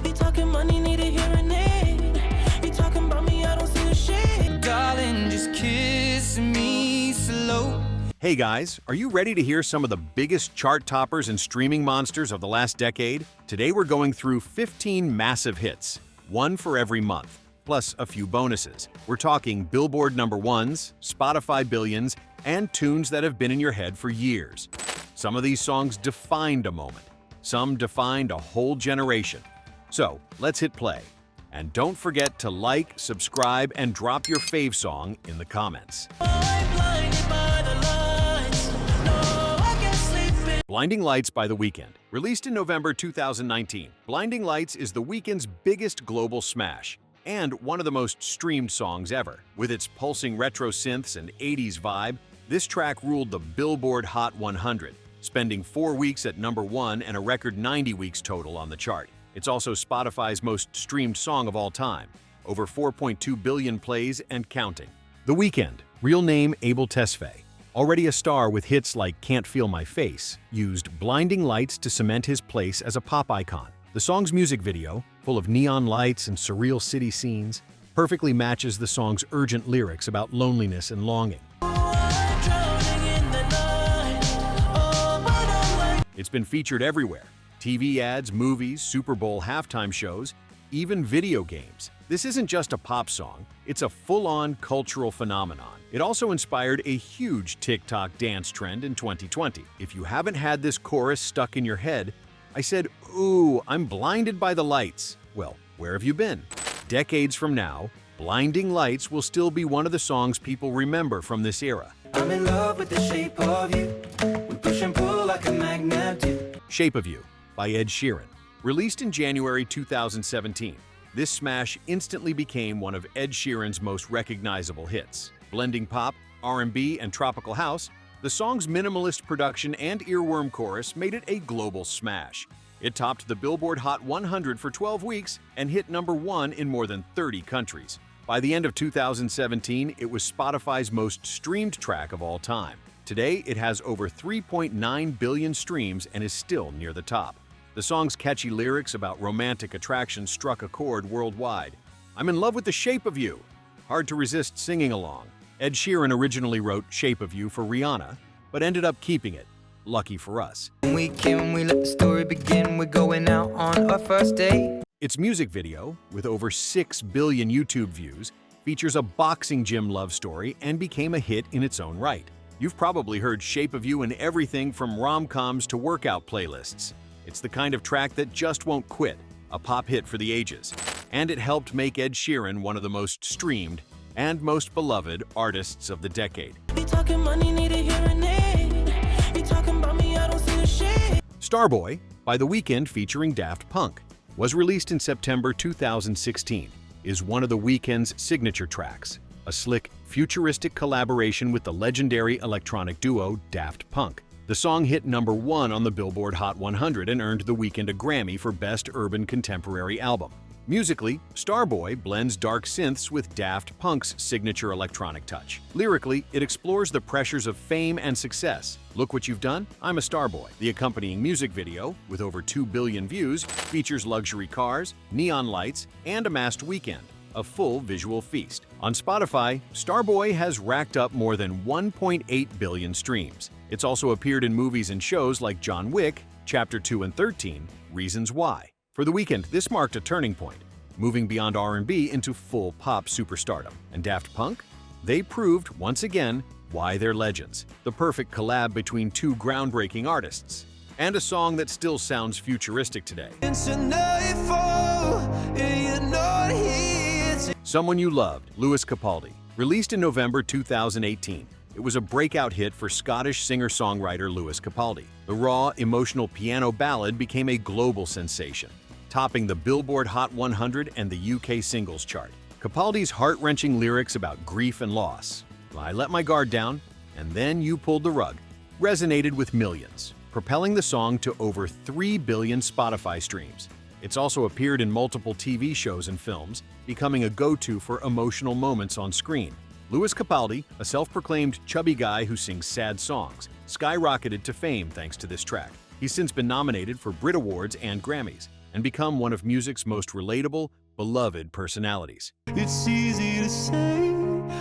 You talking money, need a hearing aid. You talking about me, I don't see a shade. Darling, just kiss me slow. Hey guys, are you ready to hear some of the biggest chart toppers and streaming monsters of the last decade? Today we're going through 15 massive hits, one for every month, plus a few bonuses. We're talking Billboard number ones, Spotify billions, and tunes that have been in your head for years. Some of these songs defined a moment. Some defined a whole generation. So, let's hit play. And don't forget to like, subscribe, and drop your fave song in the comments. Blinding Lights by The Weeknd. Released in November 2019, Blinding Lights is The Weeknd's biggest global smash and one of the most streamed songs ever. With its pulsing retro synths and 80s vibe, this track ruled the Billboard Hot 100, spending 4 weeks at number 1 and a record 90 weeks total on the chart. It's also Spotify's most streamed song of all time, over 4.2 billion plays and counting. The Weeknd, real name Abel Tesfaye, already a star with hits like Can't Feel My Face, used Blinding Lights to cement his place as a pop icon. The song's music video, full of neon lights and surreal city scenes, perfectly matches the song's urgent lyrics about loneliness and longing. It's been featured everywhere: TV ads, movies, Super Bowl halftime shows, even video games. This isn't just a pop song, it's a full-on cultural phenomenon. It also inspired a huge TikTok dance trend in 2020. If you haven't had this chorus stuck in your head, I said, "Ooh, I'm blinded by the lights." Well, where have you been? Decades from now, Blinding Lights will still be one of the songs people remember from this era. I'm in love with the shape of you. We push and pull like a magnet do. Shape of You by Ed Sheeran. Released in January 2017, this smash instantly became one of Ed Sheeran's most recognizable hits. Blending pop, R&B, and tropical house, the song's minimalist production and earworm chorus made it a global smash. It topped the Billboard Hot 100 for 12 weeks and hit number 1 in more than 30 countries. By the end of 2017, it was Spotify's most streamed track of all time. Today, it has over 3.9 billion streams and is still near the top. The song's catchy lyrics about romantic attraction struck a chord worldwide. I'm in love with the shape of you. Hard to resist singing along. Ed Sheeran originally wrote Shape of You for Rihanna, but ended up keeping it. Lucky for us. We let the story begin. We're going out on our first date. Its music video, with over 6 billion YouTube views, features a boxing gym love story and became a hit in its own right. You've probably heard Shape of You in everything from rom-coms to workout playlists. It's the kind of track that just won't quit, a pop hit for the ages. And it helped make Ed Sheeran one of the most streamed and most beloved artists of the decade. You talking money, need a hearing aid. You talking about me, I don't see a shade. Starboy by The Weeknd featuring Daft Punk was released in September 2016, is one of The Weeknd's signature tracks, a slick, futuristic collaboration with the legendary electronic duo Daft Punk. The song hit number 1 on the Billboard Hot 100 and earned The Weeknd a Grammy for Best Urban Contemporary Album. Musically, Starboy blends dark synths with Daft Punk's signature electronic touch. Lyrically, it explores the pressures of fame and success. Look what you've done, I'm a Starboy. The accompanying music video, with over 2 billion views, features luxury cars, neon lights, and a masked Weeknd, a full visual feast. On Spotify, Starboy has racked up more than 1.8 billion streams. It's also appeared in movies and shows like John Wick, Chapter 2 and 13, Reasons Why. For The Weeknd, this marked a turning point, moving beyond R&B into full pop superstardom. And Daft Punk? They proved, once again, why they're legends. The perfect collab between two groundbreaking artists. And a song that still sounds futuristic today. Someone You Loved, Lewis Capaldi. Released in November 2018, it was a breakout hit for Scottish singer-songwriter Lewis Capaldi. The raw, emotional piano ballad became a global sensation, topping the Billboard Hot 100 and the UK singles chart. Capaldi's heart-wrenching lyrics about grief and loss, "I let my guard down, and then you pulled the rug," resonated with millions, propelling the song to over 3 billion Spotify streams. It's also appeared in multiple TV shows and films, becoming a go-to for emotional moments on screen. Lewis Capaldi, a self-proclaimed chubby guy who sings sad songs, skyrocketed to fame thanks to this track. He's since been nominated for Brit Awards and Grammys, and become one of music's most relatable, beloved personalities. It's easy to say,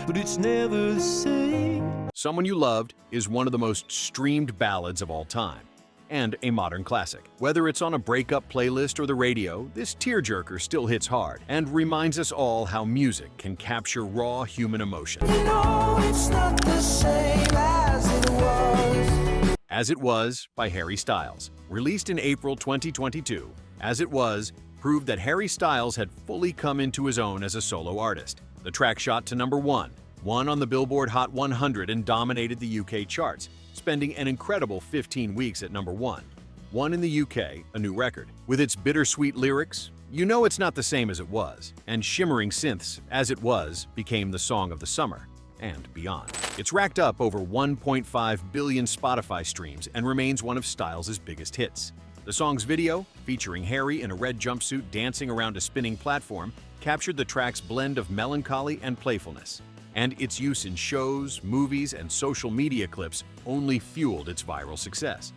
but it's never the same. Someone You Loved is one of the most streamed ballads of all time, and a modern classic. Whether it's on a breakup playlist or the radio, this tearjerker still hits hard and reminds us all how music can capture raw human emotion. You know it's not the same as it was. As It Was by Harry Styles. Released in April 2022, As It Was proved that Harry Styles had fully come into his own as a solo artist. The track shot to number 1, won on the Billboard Hot 100 and dominated the UK charts, spending an incredible 15 weeks at number 1. Won in the UK, a new record. With its bittersweet lyrics, you know it's not the same as it was, and shimmering synths, As It Was became the song of the summer and beyond. It's racked up over 1.5 billion Spotify streams and remains one of Styles' biggest hits. The song's video, featuring Harry in a red jumpsuit dancing around a spinning platform, captured the track's blend of melancholy and playfulness. And its use in shows, movies, and social media clips only fueled its viral success.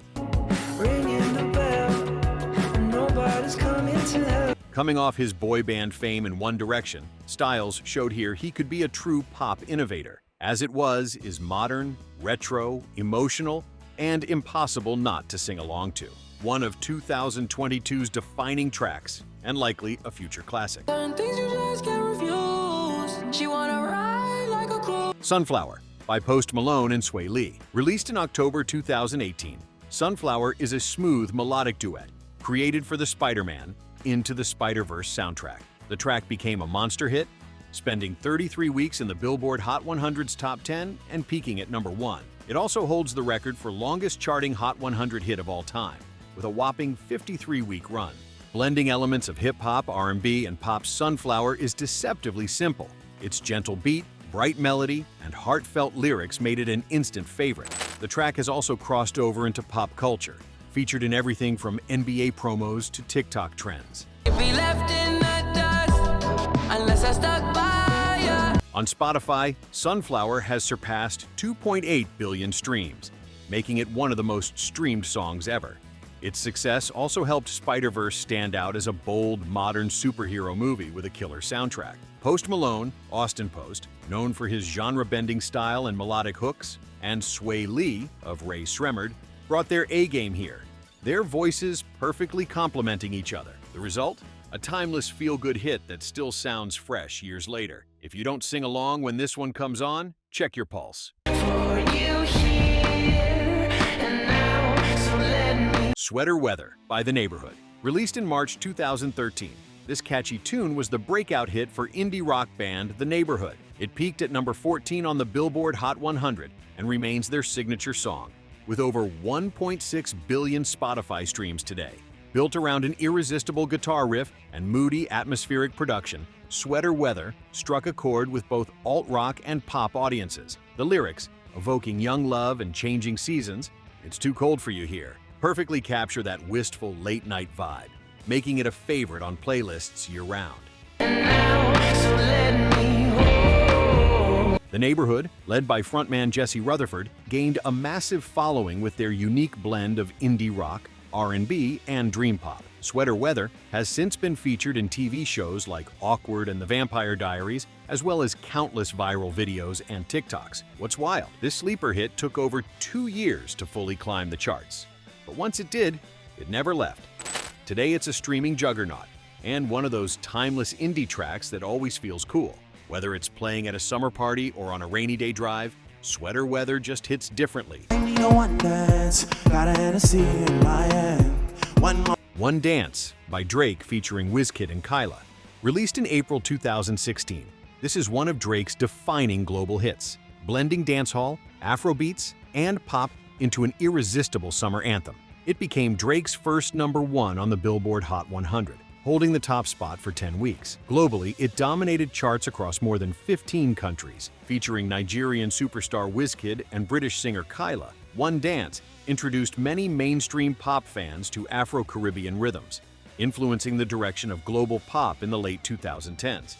Ringing the bell, nobody's coming to help. Coming off his boy band fame in One Direction, Styles showed here he could be a true pop innovator. As It Was is modern, retro, emotional, and impossible not to sing along to. One of 2022's defining tracks, and likely a future classic. Certain things you just can't refuse. She wanna ride like a cruise. Sunflower by Post Malone and Sway Lee. Released in October 2018, Sunflower is a smooth melodic duet created for the Spider-Man Into the Spider-Verse soundtrack. The track became a monster hit, spending 33 weeks in the Billboard Hot 100's top 10 and peaking at number 1. It also holds the record for longest charting Hot 100 hit of all time, with a whopping 53-week run. Blending elements of hip-hop, R&B, and pop, Sunflower is deceptively simple. Its gentle beat, bright melody, and heartfelt lyrics made it an instant favorite. The track has also crossed over into pop culture, featured in everything from NBA promos to TikTok trends. You'd be left in the dust unless I stuck by ya. On Spotify, Sunflower has surpassed 2.8 billion streams, making it one of the most streamed songs ever. Its success also helped Spider-Verse stand out as a bold, modern superhero movie with a killer soundtrack. Post Malone, Austin Post, known for his genre-bending style and melodic hooks, and Sway Lee of Ray Shremmerd, brought their A-game here, their voices perfectly complementing each other. The result? A timeless feel-good hit that still sounds fresh years later. If you don't sing along when this one comes on, check your pulse. For you here and now, so let me. Sweater Weather by The Neighborhood. Released in March 2013, this catchy tune was the breakout hit for indie rock band The Neighborhood. It peaked at number 14 on the Billboard Hot 100 and remains their signature song. With over 1.6 billion Spotify streams today, built around an irresistible guitar riff and moody atmospheric production, Sweater Weather struck a chord with both alt-rock and pop audiences. The lyrics, evoking young love and changing seasons, "It's too cold for you here," perfectly capture that wistful late-night vibe, making it a favorite on playlists year-round. Now, so let me hold. The Neighborhood, led by frontman Jesse Rutherford, gained a massive following with their unique blend of indie rock, R&B, and dream pop. Sweater Weather has since been featured in TV shows like Awkward and The Vampire Diaries, as well as countless viral videos and TikToks. What's wild? This sleeper hit took over 2 years to fully climb the charts. But once it did, it never left. Today it's a streaming juggernaut, and one of those timeless indie tracks that always feels cool. Whether it's playing at a summer party or on a rainy day drive, Sweater Weather just hits differently. I need a one dance, got a Hennessy in my hand. One more. One Dance by Drake featuring Wizkid and Kyla. Released in April 2016, this is one of Drake's defining global hits, blending dancehall, Afrobeats, and pop into an irresistible summer anthem. It became Drake's first number 1 on the Billboard Hot 100, holding the top spot for 10 weeks. Globally, it dominated charts across more than 15 countries. Featuring Nigerian superstar Wizkid and British singer Kyla, One Dance introduced many mainstream pop fans to Afro-Caribbean rhythms, influencing the direction of global pop in the late 2010s.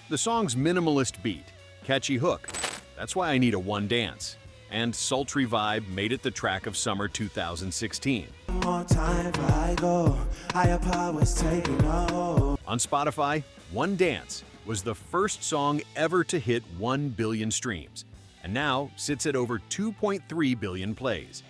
The song's minimalist beat, catchy hook, "That's why I need a one dance," and sultry vibe made it the track of summer 2016. More time before I go. Higher powers taking hold. On Spotify, One Dance was the first song ever to hit 1 billion streams, and now sits at over 2.3 billion plays.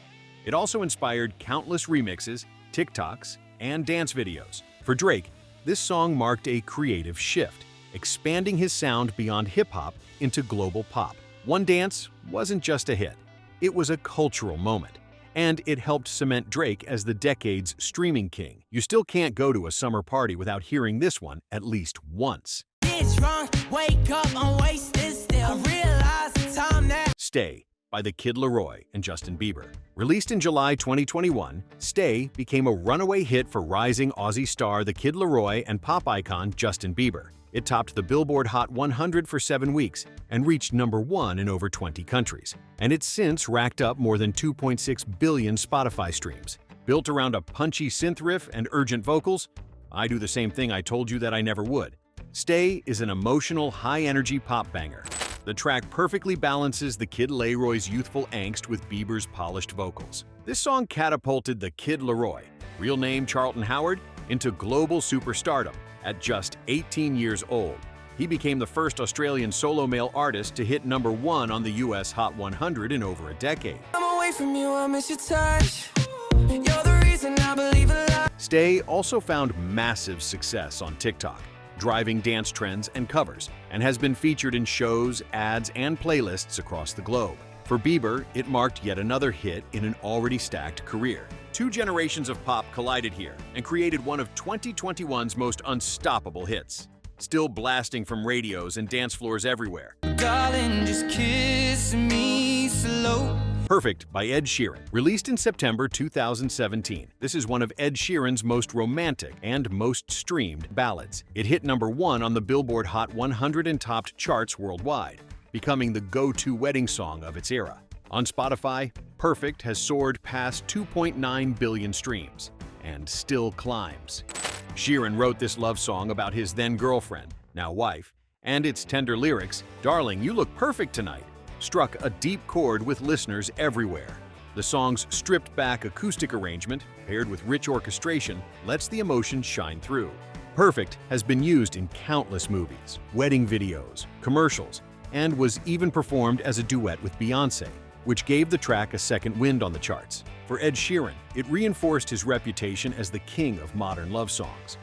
It also inspired countless remixes, TikToks, and dance videos. For Drake, this song marked a creative shift, expanding his sound beyond hip-hop into global pop. One Dance wasn't just a hit, it was a cultural moment, and it helped cement Drake as the decade's streaming king. You still can't go to a summer party without hearing this one at least once. Get drunk, wake up, I'm wasted still. I realize the time now. Stay by the Kid Laroi and Justin Bieber. Released in July 2021, Stay became a runaway hit for rising Aussie star the Kid Laroi and pop icon Justin Bieber. It topped the Billboard Hot 100 for 7 weeks and reached #1 in over 20 countries. And it's since racked up more than 2.6 billion Spotify streams. Built around a punchy synth riff and urgent vocals, I do the same thing I told you that I never would. Stay is an emotional, high-energy pop banger. The track perfectly balances the Kid Laroi's youthful angst with Bieber's polished vocals. This song catapulted the Kid Laroi, real name Charlton Howard, into global superstardom. At just 18 years old, he became the first Australian solo male artist to hit #1 on the US Hot 100 in over a decade. I'm away from you, I miss your touch. You're the reason I believe in love. Stay also found massive success on TikTok, driving dance trends and covers, and has been featured in shows, ads, and playlists across the globe. For Bieber, it marked yet another hit in an already stacked career. Two generations of pop collided here and created one of 2021's most unstoppable hits. Still blasting from radios and dance floors everywhere. Darling, just kiss me slow. Perfect by Ed Sheeran. Released in September 2017, this is one of Ed Sheeran's most romantic and most streamed ballads. It hit #1 on the Billboard Hot 100 and topped charts worldwide, becoming the go-to wedding song of its era. On Spotify, Perfect has soared past 2.9 billion streams and still climbs. Sheeran wrote this love song about his then-girlfriend, now wife, and its tender lyrics, "Darling, you look perfect tonight," struck a deep chord with listeners everywhere. The song's stripped-back acoustic arrangement, paired with rich orchestration, lets the emotion shine through. Perfect has been used in countless movies, wedding videos, commercials, and was even performed as a duet with Beyoncé, which gave the track a second wind on the charts. For Ed Sheeran, it reinforced his reputation as the king of modern love songs.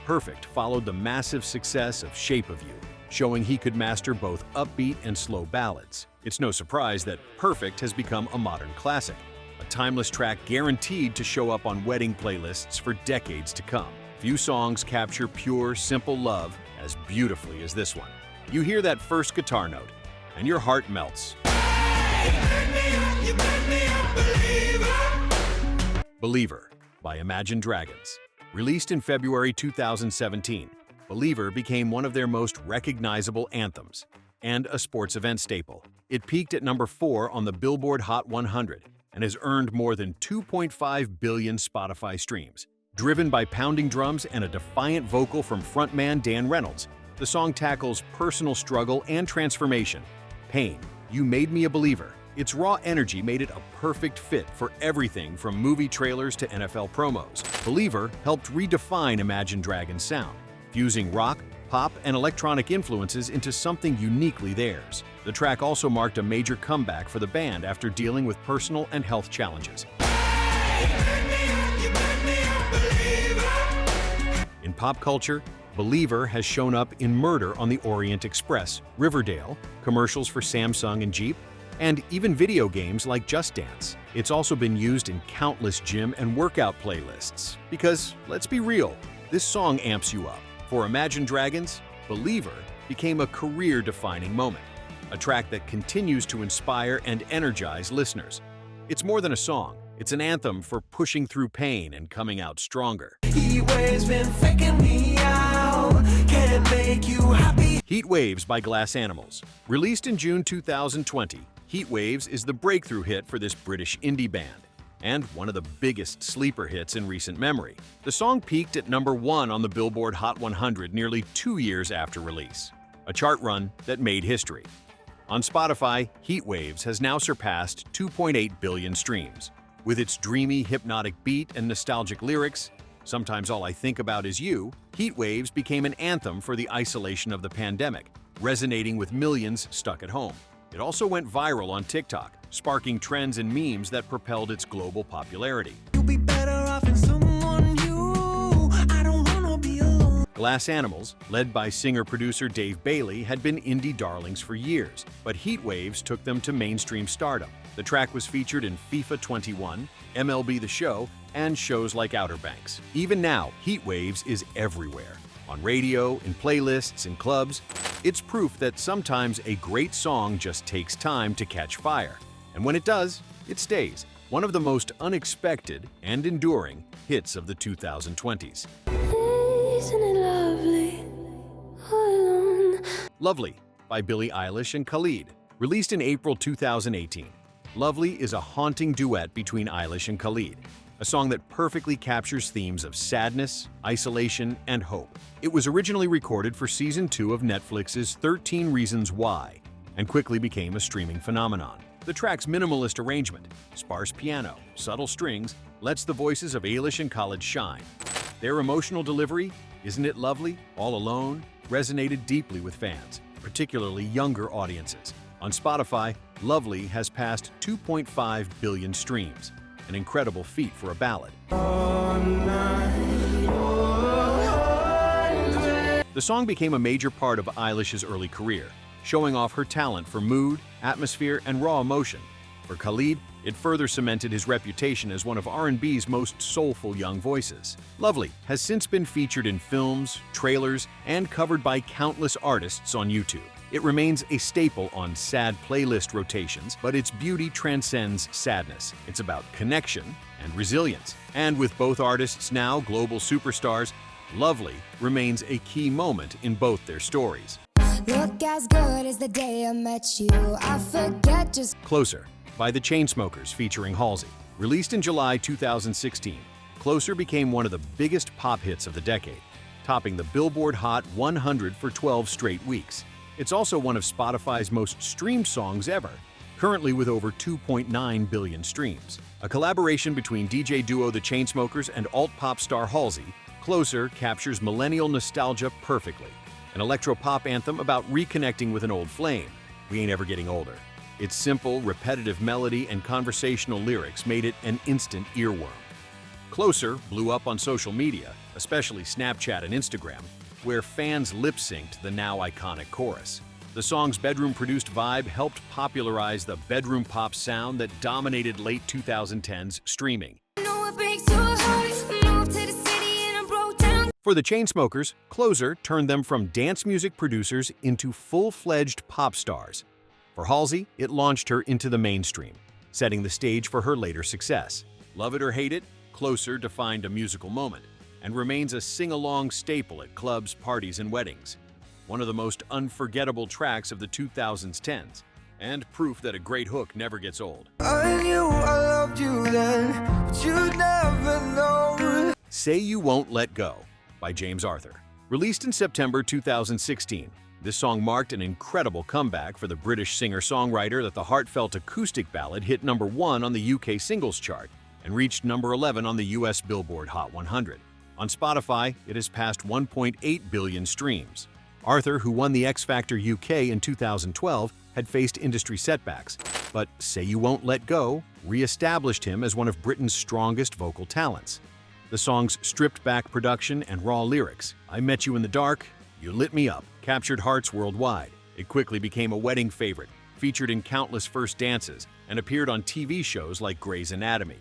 Perfect followed the massive success of Shape of You, showing he could master both upbeat and slow ballads. It's no surprise that Perfect has become a modern classic, a timeless track guaranteed to show up on wedding playlists for decades to come. Few songs capture pure, simple love as beautifully as this one. You hear that first guitar note, and your heart melts. Believer by Imagine Dragons. Released in February 2017, Believer became one of their most recognizable anthems and a sports event staple. It peaked at #4 on the Billboard Hot 100 and has earned more than 2.5 billion Spotify streams. Driven by pounding drums and a defiant vocal from frontman Dan Reynolds, the song tackles personal struggle and transformation. Pain, You Made Me a Believer. Its raw energy made it a perfect fit for everything from movie trailers to NFL promos. Believer helped redefine Imagine Dragons' sound, fusing rock, pop, and electronic influences into something uniquely theirs. The track also marked a major comeback for the band after dealing with personal and health challenges. In pop culture, Believer has shown up in Murder on the Orient Express, Riverdale, commercials for Samsung and Jeep, and even video games like Just Dance. It's also been used in countless gym and workout playlists. Because, let's be real, this song amps you up. For Imagine Dragons, Believer became a career-defining moment, a track that continues to inspire and energize listeners. It's more than a song, it's an anthem for pushing through pain and coming out stronger. Heat waves been faking me out. Can't make you happy. Heat Waves by Glass Animals. Released in June 2020, Heat Waves is the breakthrough hit for this British indie band, and one of the biggest sleeper hits in recent memory. The song peaked at #1 on the Billboard Hot 100 nearly 2 years after release, a chart run that made history. On Spotify, Heat Waves has now surpassed 2.8 billion streams. With its dreamy, hypnotic beat and nostalgic lyrics, "Sometimes All I Think About Is You," Heat Waves became an anthem for the isolation of the pandemic, resonating with millions stuck at home. It also went viral on TikTok, sparking trends and memes that propelled its global popularity. You'll be better off in someone new. I don't wanna be alone. Glass Animals, led by singer-producer Dave Bailey, had been indie darlings for years, but Heat Waves took them to mainstream stardom. The track was featured in FIFA 21, MLB The Show, and shows like Outer Banks. Even now, Heat Waves is everywhere. On radio, in playlists, in clubs. It's proof that sometimes a great song just takes time to catch fire. And when it does, it stays. One of the most unexpected and enduring hits of the 2020s. Isn't it lovely? All alone. Lovely by Billie Eilish and Khalid. Released in April 2018, Lovely is a haunting duet between Eilish and Khalid, a song that perfectly captures themes of sadness, isolation, and hope. It was originally recorded for Season 2 of Netflix's 13 Reasons Why, and quickly became a streaming phenomenon. The track's minimalist arrangement, sparse piano, subtle strings, lets the voices of Eilish and Khalid shine. Their emotional delivery, "Isn't It Lovely? All Alone?" resonated deeply with fans, particularly younger audiences. On Spotify, Lovely has passed 2.5 billion streams, an incredible feat for a ballad. The song became a major part of Eilish's early career, showing off her talent for mood, atmosphere, and raw emotion. For Khalid, it further cemented his reputation as one of R&B's most soulful young voices. Lovely has since been featured in films, trailers, and covered by countless artists on YouTube. It remains a staple on sad playlist rotations, but its beauty transcends sadness. It's about connection and resilience. And with both artists now global superstars, Lovely remains a key moment in both their stories. Look as good as the day I met you. I forget just. Closer by the Chainsmokers featuring Halsey. Released in July 2016, Closer became one of the biggest pop hits of the decade, topping the Billboard Hot 100 for 12 straight weeks. It's also one of Spotify's most streamed songs ever, currently with over 2.9 billion streams. A collaboration between DJ duo The Chainsmokers and alt-pop star Halsey, Closer captures millennial nostalgia perfectly. An electro-pop anthem about reconnecting with an old flame. We ain't ever getting older. Its simple, repetitive melody and conversational lyrics made it an instant earworm. Closer blew up on social media, especially Snapchat and Instagram, where fans lip-synced the now iconic chorus. The song's bedroom-produced vibe helped popularize the bedroom pop sound that dominated late 2010s streaming. No, it breaks your heart. Move to the city and I broke down. For the Chainsmokers, Closer turned them from dance music producers into full-fledged pop stars. For Halsey, it launched her into the mainstream, setting the stage for her later success. Love it or hate it, Closer defined a musical moment and remains a sing-along staple at clubs, parties, and weddings. One of the most unforgettable tracks of the 2010s, and proof that a great hook never gets old. I knew I loved you then, but you'd never know. Say You Won't Let Go by James Arthur. Released in September 2016, this song marked an incredible comeback for the British singer-songwriter that the heartfelt acoustic ballad hit #1 on the UK singles chart and reached #11 on the US Billboard Hot 100. On Spotify, it has passed 1.8 billion streams. Arthur, who won the X Factor UK in 2012, had faced industry setbacks, but Say You Won't Let Go re-established him as one of Britain's strongest vocal talents. The song's stripped-back production and raw lyrics, "I Met You in the Dark, You Lit Me Up," captured hearts worldwide. It quickly became a wedding favorite, featured in countless first dances, and appeared on TV shows like Grey's Anatomy.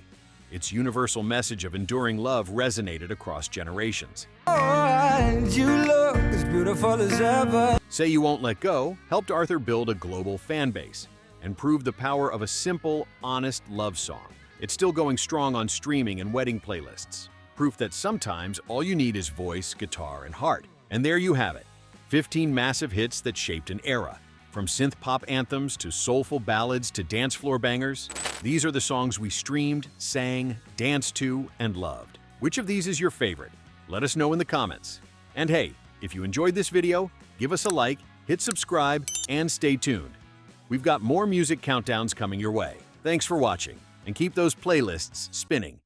Its universal message of enduring love resonated across generations. And you look as beautiful as ever. Say You Won't Let Go helped Arthur build a global fan base and prove the power of a simple, honest love song. It's still going strong on streaming and wedding playlists. Proof that sometimes all you need is voice, guitar, and heart. And there you have it. 15 massive hits that shaped an era. From synth-pop anthems to soulful ballads to dance floor bangers, these are the songs we streamed, sang, danced to, and loved. Which of these is your favorite? Let us know in the comments. And hey, if you enjoyed this video, give us a like, hit subscribe, and stay tuned. We've got more music countdowns coming your way. Thanks for watching, and keep those playlists spinning.